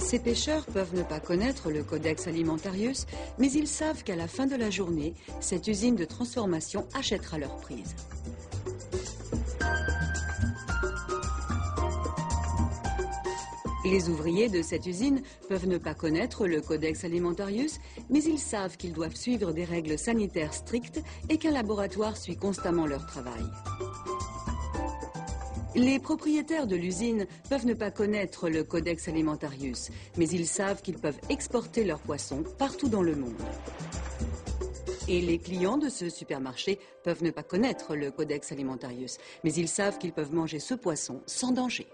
Ces pêcheurs peuvent ne pas connaître le Codex Alimentarius, mais ils savent qu'à la fin de la journée, cette usine de transformation achètera leur prise. Les ouvriers de cette usine peuvent ne pas connaître le Codex Alimentarius, mais ils savent qu'ils doivent suivre des règles sanitaires strictes et qu'un laboratoire suit constamment leur travail. Les propriétaires de l'usine peuvent ne pas connaître le Codex Alimentarius, mais ils savent qu'ils peuvent exporter leurs poissons partout dans le monde. Et les clients de ce supermarché peuvent ne pas connaître le Codex Alimentarius, mais ils savent qu'ils peuvent manger ce poisson sans danger.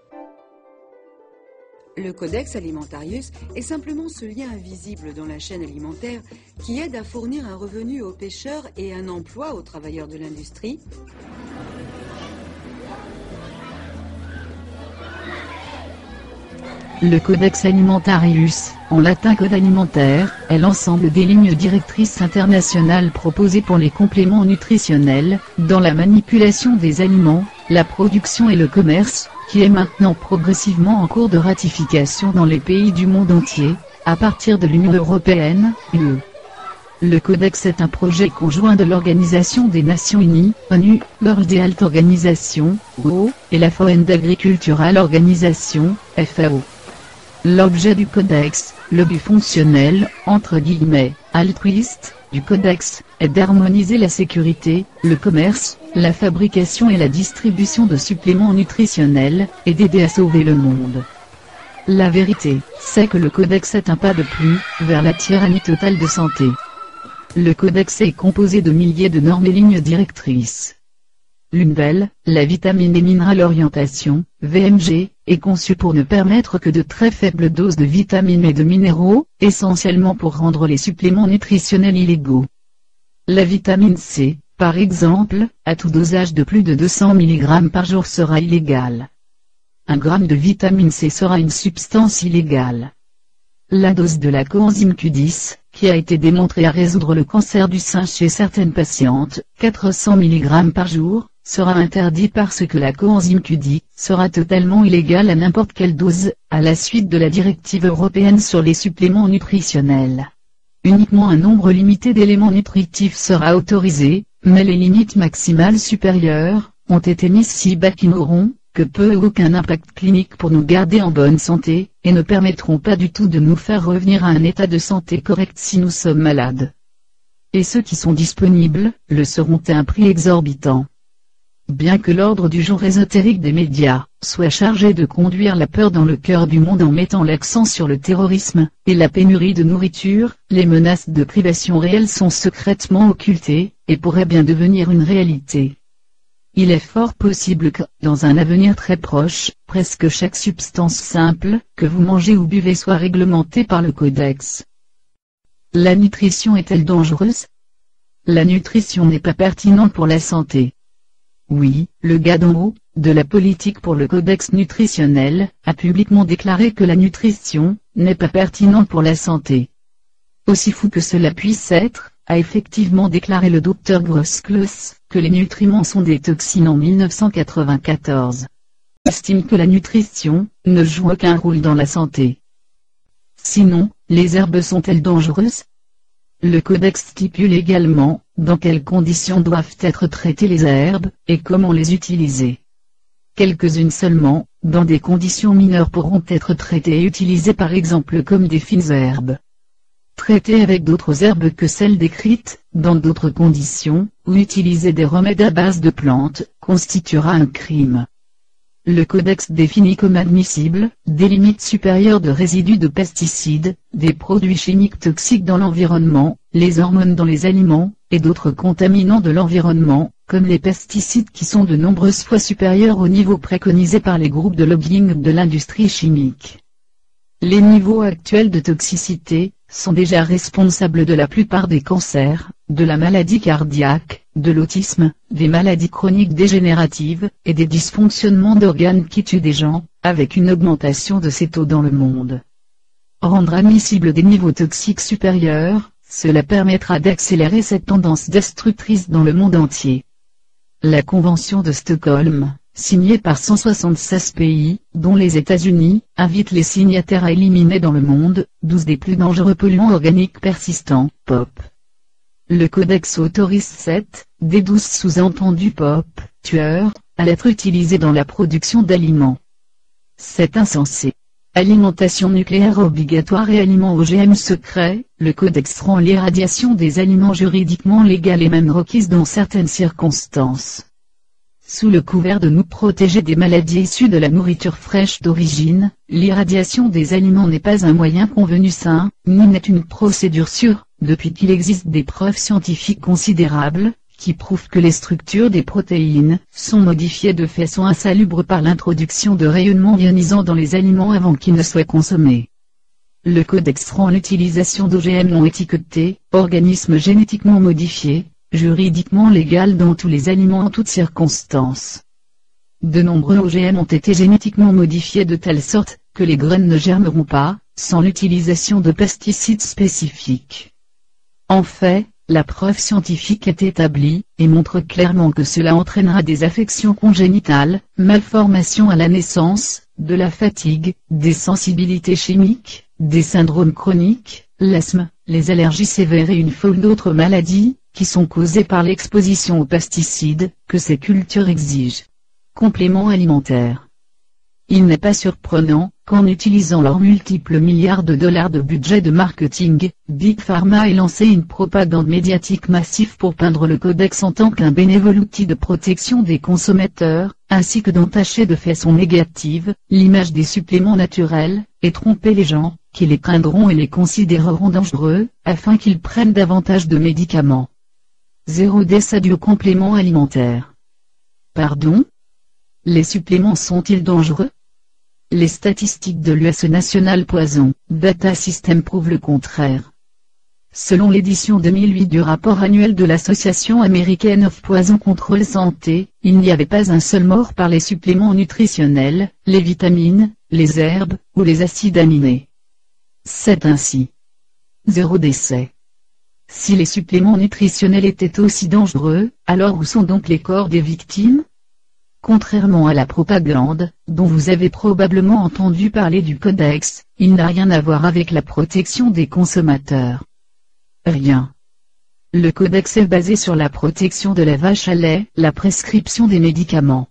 Le Codex Alimentarius est simplement ce lien invisible dans la chaîne alimentaire qui aide à fournir un revenu aux pêcheurs et un emploi aux travailleurs de l'industrie. Le Codex Alimentarius, en latin code alimentaire, est l'ensemble des lignes directrices internationales proposées pour les compléments nutritionnels, dans la manipulation des aliments, la production et le commerce, qui est maintenant progressivement en cours de ratification dans les pays du monde entier, à partir de l'Union européenne, UE. Le Codex est un projet conjoint de l'Organisation des Nations Unies, ONU, World Health Organization, WHO, et la Food Agricultural Organization, FAO. L'objet du Codex, le but fonctionnel, entre guillemets, altruiste, du Codex, est d'harmoniser la sécurité, le commerce, la fabrication et la distribution de suppléments nutritionnels, et d'aider à sauver le monde. La vérité, c'est que le Codex est un pas de plus, vers la tyrannie totale de santé. Le Codex est composé de milliers de normes et lignes directrices. L'une d'elles, la vitamine et mineral orientation, VMG, est conçue pour ne permettre que de très faibles doses de vitamines et de minéraux, essentiellement pour rendre les suppléments nutritionnels illégaux. La vitamine C, par exemple, à tout dosage de plus de 200 mg par jour sera illégale. 1 gramme de vitamine C sera une substance illégale. La dose de la coenzyme Q10, qui a été démontrée à résoudre le cancer du sein chez certaines patientes, 400 mg par jour, sera interdit parce que la coenzyme Q10 sera totalement illégale à n'importe quelle dose, à la suite de la directive européenne sur les suppléments nutritionnels. Uniquement un nombre limité d'éléments nutritifs sera autorisé, mais les limites maximales supérieures ont été mises si bas qu'ils n'auront que peu ou aucun impact clinique pour nous garder en bonne santé, et ne permettront pas du tout de nous faire revenir à un état de santé correct si nous sommes malades. Et ceux qui sont disponibles, le seront à un prix exorbitant. Bien que l'ordre du jour ésotérique des médias soit chargé de conduire la peur dans le cœur du monde en mettant l'accent sur le terrorisme et la pénurie de nourriture, les menaces de privation réelle sont secrètement occultées, et pourraient bien devenir une réalité. Il est fort possible que, dans un avenir très proche, presque chaque substance simple que vous mangez ou buvez soit réglementée par le Codex. La nutrition est-elle dangereuse? La nutrition n'est pas pertinente pour la santé. Oui, le gars d'en haut, de la politique pour le Codex nutritionnel, a publiquement déclaré que la nutrition n'est pas pertinente pour la santé. Aussi fou que cela puisse être, a effectivement déclaré le Dr Grosclus, que les nutriments sont des toxines en 1994. Il estime que la nutrition ne joue aucun rôle dans la santé. Sinon, les herbes sont-elles dangereuses? Le Codex stipule également dans quelles conditions doivent être traitées les herbes, et comment les utiliser. Quelques-unes seulement, dans des conditions mineures pourront être traitées et utilisées par exemple comme des fines herbes. Traiter avec d'autres herbes que celles décrites, dans d'autres conditions, ou utiliser des remèdes à base de plantes, constituera un crime. Le Codex définit comme admissible des limites supérieures de résidus de pesticides, des produits chimiques toxiques dans l'environnement, les hormones dans les aliments, et d'autres contaminants de l'environnement, comme les pesticides qui sont de nombreuses fois supérieurs au niveau préconisé par les groupes de lobbying de l'industrie chimique. Les niveaux actuels de toxicité sont déjà responsables de la plupart des cancers, de la maladie cardiaque, de l'autisme, des maladies chroniques dégénératives, et des dysfonctionnements d'organes qui tuent des gens, avec une augmentation de ces taux dans le monde. Rendre admissible des niveaux toxiques supérieurs, cela permettra d'accélérer cette tendance destructrice dans le monde entier. La Convention de Stockholm, signé par 176 pays, dont les États-Unis, invite les signataires à éliminer dans le monde 12 des plus dangereux polluants organiques persistants, POP. Le codex autorise 7 des 12 sous-entendus POP, tueurs, à être utilisés dans la production d'aliments. C'est insensé. Alimentation nucléaire obligatoire et aliments OGM secrets, le codex rend l'irradiation des aliments juridiquement légale et même requise dans certaines circonstances. Sous le couvert de nous protéger des maladies issues de la nourriture fraîche d'origine, l'irradiation des aliments n'est pas un moyen convenu sain, ni n'est une procédure sûre, depuis qu'il existe des preuves scientifiques considérables, qui prouvent que les structures des protéines sont modifiées de façon insalubre par l'introduction de rayonnements ionisants dans les aliments avant qu'ils ne soient consommés. Le codex rend l'utilisation d'OGM non étiquetés, organismes génétiquement modifiés, juridiquement légal dans tous les aliments en toutes circonstances. De nombreux OGM ont été génétiquement modifiés de telle sorte que les graines ne germeront pas, sans l'utilisation de pesticides spécifiques. En fait, la preuve scientifique est établie, et montre clairement que cela entraînera des affections congénitales, malformations à la naissance, de la fatigue, des sensibilités chimiques, des syndromes chroniques, l'asthme, les allergies sévères et une foule d'autres maladies, qui sont causées par l'exposition aux pesticides, que ces cultures exigent. Compléments alimentaires. Il n'est pas surprenant, qu'en utilisant leurs multiples milliards de dollars de budget de marketing, Big Pharma ait lancé une propagande médiatique massive pour peindre le codex en tant qu'un bénévole outil de protection des consommateurs, ainsi que d'entacher de façon négative l'image des suppléments naturels, et tromper les gens, qui les craindront et les considéreront dangereux, afin qu'ils prennent davantage de médicaments. 0 décès dû aux compléments alimentaires. Pardon ? Les suppléments sont-ils dangereux ? Les statistiques de l'US National Poison Data System prouvent le contraire. Selon l'édition 2008 du rapport annuel de l'Association américaine of Poison Control Santé, il n'y avait pas un seul mort par les suppléments nutritionnels, les vitamines, les herbes, ou les acides aminés. C'est ainsi. 0 décès. Si les suppléments nutritionnels étaient aussi dangereux, alors où sont donc les corps des victimes ? Contrairement à la propagande, dont vous avez probablement entendu parler du codex, il n'a rien à voir avec la protection des consommateurs. Rien. Le codex est basé sur la protection de la vache à lait, la prescription des médicaments.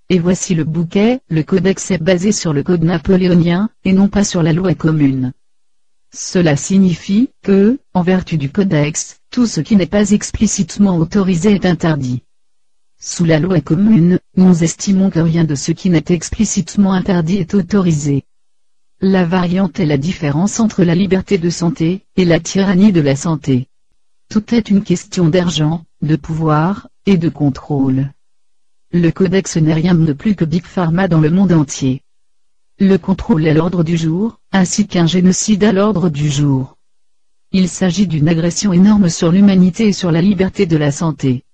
Et voici le bouquet, le codex est basé sur le code napoléonien, et non pas sur la loi commune. Cela signifie que, en vertu du codex, tout ce qui n'est pas explicitement autorisé est interdit. Sous la loi commune, nous estimons que rien de ce qui n'est explicitement interdit est autorisé. La variante est la différence entre la liberté de santé, et la tyrannie de la santé. Tout est une question d'argent, de pouvoir, et de contrôle. Le codex n'est rien de plus que Big Pharma dans le monde entier. Le contrôle est à l'ordre du jour, ainsi qu'un génocide à l'ordre du jour. Il s'agit d'une agression énorme sur l'humanité et sur la liberté de la santé.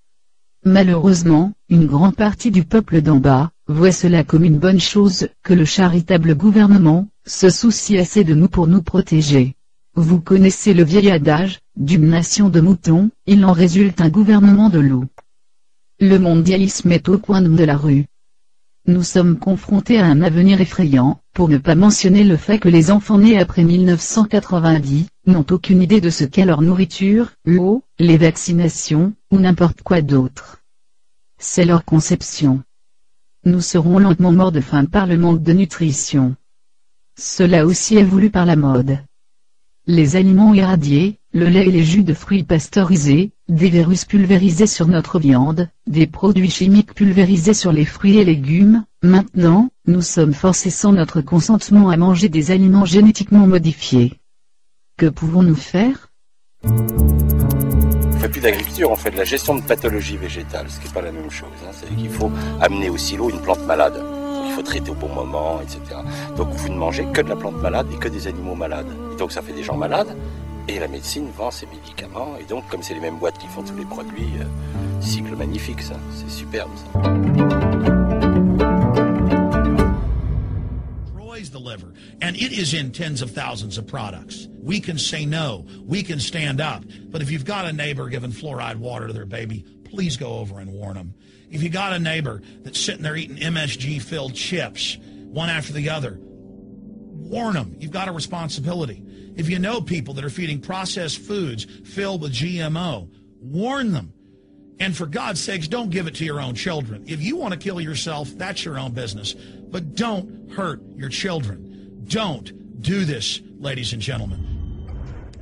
Malheureusement, une grande partie du peuple d'en bas, voit cela comme une bonne chose, que le charitable gouvernement, se soucie assez de nous pour nous protéger. Vous connaissez le vieil adage, d'une nation de moutons, il en résulte un gouvernement de loups. Le mondialisme est au coin de la rue. Nous sommes confrontés à un avenir effrayant, pour ne pas mentionner le fait que les enfants nés après 1990, n'ont aucune idée de ce qu'est leur nourriture, l'eau, les vaccinations, ou n'importe quoi d'autre. C'est leur conception. Nous serons lentement morts de faim par le manque de nutrition. Cela aussi est voulu par la mode. Les aliments irradiés, le lait et les jus de fruits pasteurisés, des virus pulvérisés sur notre viande, des produits chimiques pulvérisés sur les fruits et légumes, maintenant, nous sommes forcés sans notre consentement à manger des aliments génétiquement modifiés. Que pouvons-nous faire ? On ne fait plus d'agriculture, on fait de la gestion de pathologies végétales, ce qui n'est pas la même chose. C'est-à-dire qu'il faut amener au silo une plante malade. Donc il faut traiter au bon moment, etc. Donc vous ne mangez que de la plante malade et que des animaux malades. Et donc ça fait des gens malades, et la médecine vend ses médicaments. Et donc comme c'est les mêmes boîtes qui font tous les produits, cycle magnifique ça, c'est superbe ça. Deliver, and it is in tens of thousands of products. We can say no, we can stand up, but if you've got a neighbor giving fluoride water to their baby, please go over and warn them. If you got a neighbor that's sitting there eating MSG-filled chips, one after the other, warn them. You've got a responsibility. If you know people that are feeding processed foods filled with GMO, warn them. And for God's sakes, don't give it to your own children. If you want to kill yourself, that's your own business. But don't hurt your children. Don't do this, ladies and gentlemen.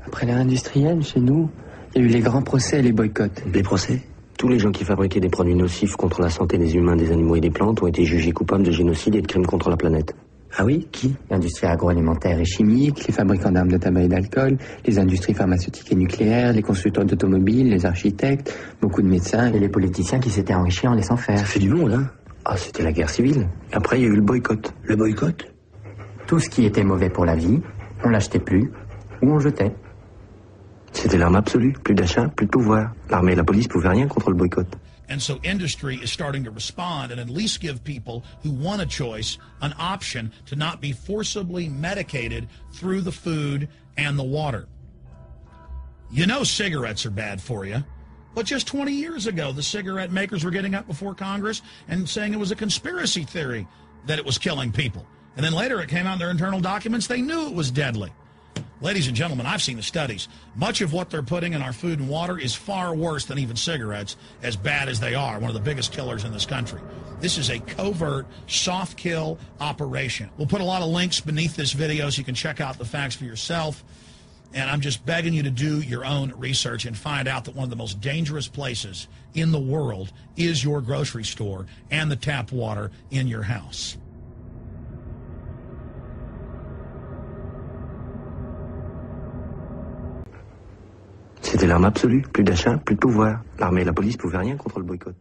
Après l'ère industrielle, chez nous, il y a eu les grands procès et les boycotts. Les procès? Tous les gens qui fabriquaient des produits nocifs contre la santé des humains, des animaux et des plantes ont été jugés coupables de génocide et de crimes contre la planète. Ah oui? Qui? L'industrie agroalimentaire et chimique, les fabricants d'armes de tabac et d'alcool, les industries pharmaceutiques et nucléaires, les constructeurs d'automobiles, les architectes, beaucoup de médecins et les politiciens qui s'étaient enrichis en laissant faire. Ça fait du monde, hein? Ah, c'était la guerre civile. Et après, il y a eu le boycott. Le boycott? Tout ce qui était mauvais pour la vie, on l'achetait plus ou on le jetait. C'était l'arme absolue. Plus d'achat, plus de pouvoir. L'armée et la police pouvaient rien contre le boycott. And so industry is starting to respond and at least give people who want a choice an option to not be forcibly medicated through the food and the water. You know cigarettes are bad for you, but just 20 years ago, the cigarette makers were getting up before Congress and saying it was a conspiracy theory that it was killing people. And then later it came out in their internal documents, they knew it was deadly. Ladies and gentlemen, I've seen the studies. Much of what they're putting in our food and water is far worse than even cigarettes, as bad as they are, one of the biggest killers in this country. This is a covert, soft kill operation. We'll put a lot of links beneath this video so you can check out the facts for yourself. And I'm just begging you to do your own research and find out that one of the most dangerous places in the world is your grocery store and the tap water in your house. C'était l'arme absolue. Plus d'achat, plus de pouvoir. L'armée et la police pouvaient rien contre le boycott.